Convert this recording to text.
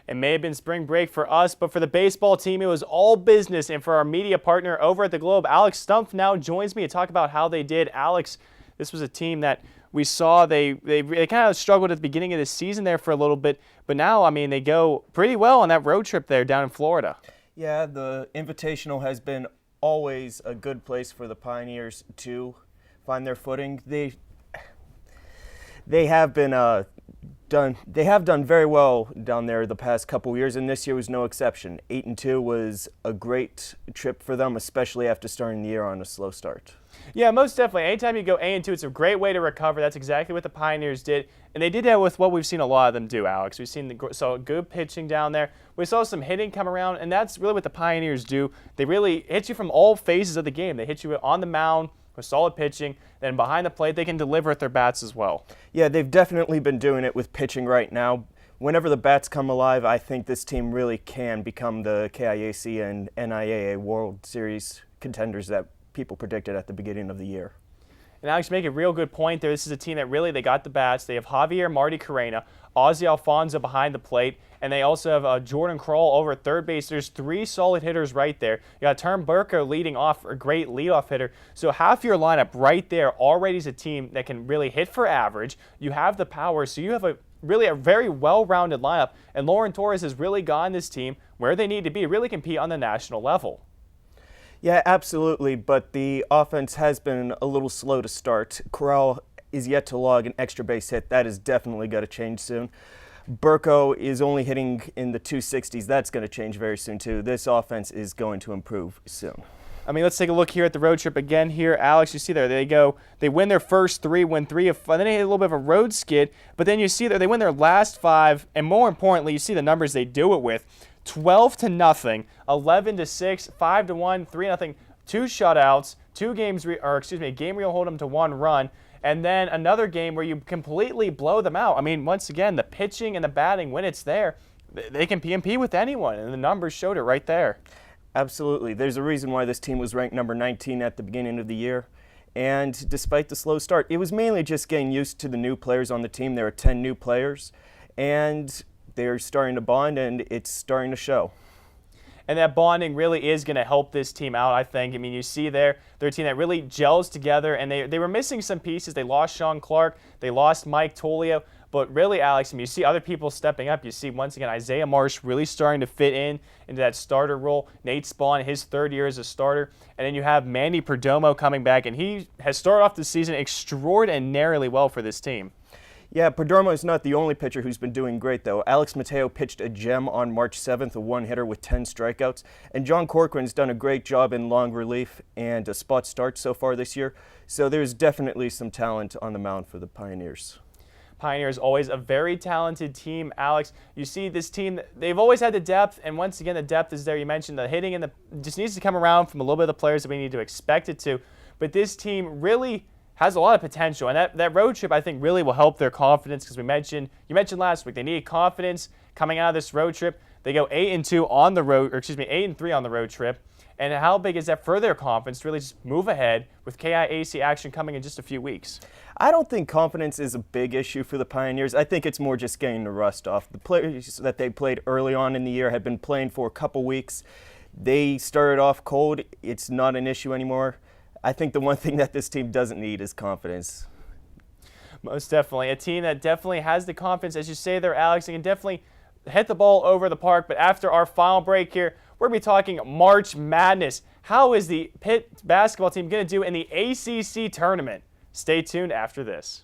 It may have been spring break for us, but for the baseball team, it was all business. And for our media partner over at the Globe, Alex Stumpf, now joins me to talk about how they did. Alex, this was a team that we saw they kind of struggled at the beginning of the season there for a little bit, but now, I mean, they go pretty well on that road trip there down in Florida. Yeah, the Invitational has been always a good place for the Pioneers to find their footing. They have done very well down there the past couple of years, and this year was no exception. 8-2 was a great trip for them, especially after starting the year on a slow start. Yeah, most definitely. Anytime you go 8-2, it's a great way to recover. That's exactly what the Pioneers did, and they did that with what we've seen a lot of them do, Alex. We've seen saw good pitching down there. We saw some hitting come around, and that's really what the Pioneers do. They really hit you from all phases of the game. They hit you on the mound with solid pitching, then behind the plate, they can deliver at their bats as well. Yeah, they've definitely been doing it with pitching right now. Whenever the bats come alive, I think this team really can become the KIAC and NIAA World Series contenders that people predicted at the beginning of the year. And Alex, you make a real good point there. This is a team that really, they got the bats. They have Javier Marty Carrena, Ozzy Alfonso behind the plate, and they also have Jordan Kroll over at third base. There's three solid hitters right there. You got Term Burko leading off, a great leadoff hitter. So half your lineup right there already is a team that can really hit for average. You have the power, so you have a very well-rounded lineup, and Lauren Torres has really gotten this team where they need to be to really compete on the national level. Yeah, absolutely, but the offense has been a little slow to start. Corral is yet to log an extra base hit. That is definitely going to change soon. Burko is only hitting in the 260s. That's going to change very soon, too. This offense is going to improve soon. I mean, let's take a look here at the road trip again here. Alex, you see there, they win their first three, win 3 of 5. Then they hit a little bit of a road skid, but then you see there, they win their last 5, and more importantly, you see the numbers they do it with. 12-0, 11-6, 5-1, 3-0, 2 shutouts, a game where you'll hold them to 1 run, and then another game where you completely blow them out. I mean, once again, the pitching and the batting, when it's there, they can compete with anyone, and the numbers showed it right there. Absolutely. There's a reason why this team was ranked number 19 at the beginning of the year. And despite the slow start, it was mainly just getting used to the new players on the team. There are 10 new players, and they're starting to bond, and it's starting to show. And that bonding really is going to help this team out, I think. I mean, you see they're a team that really gels together, and they were missing some pieces. They lost Sean Clark. They lost Mike Tolio. But really, Alex, I mean, you see other people stepping up. You see, once again, Isaiah Marsh really starting to fit into that starter role. Nate Spawn, his 3rd year as a starter. And then you have Manny Perdomo coming back, and he has started off the season extraordinarily well for this team. Yeah, Perdomo is not the only pitcher who's been doing great, though. Alex Mateo pitched a gem on March 7th, a one-hitter with 10 strikeouts. And John Corcoran's done a great job in long relief and a spot start so far this year. So there's definitely some talent on the mound for the Pioneers. Pioneers always a very talented team, Alex. You see this team, they've always had the depth, and once again, the depth is there. You mentioned the hitting, and just needs to come around from a little bit of the players that we need to expect it to. But this team really has a lot of potential, and that road trip, I think, really will help their confidence, because you mentioned last week they needed confidence coming out of this road trip. They go 8-2 on the road, 8-3 on the road trip. And how big is that for their confidence to really just move ahead with KIAC action coming in just a few weeks? I don't think confidence is a big issue for the Pioneers. I think it's more just getting the rust off. The players that they played early on in the year have been playing for a couple weeks. They started off cold. It's not an issue anymore. I think the one thing that this team doesn't need is confidence. Most definitely. A team that definitely has the confidence, as you say there, Alex, and can definitely hit the ball over the park. But after our final break here, we're going to be talking March Madness. How is the Pitt basketball team going to do in the ACC tournament? Stay tuned after this.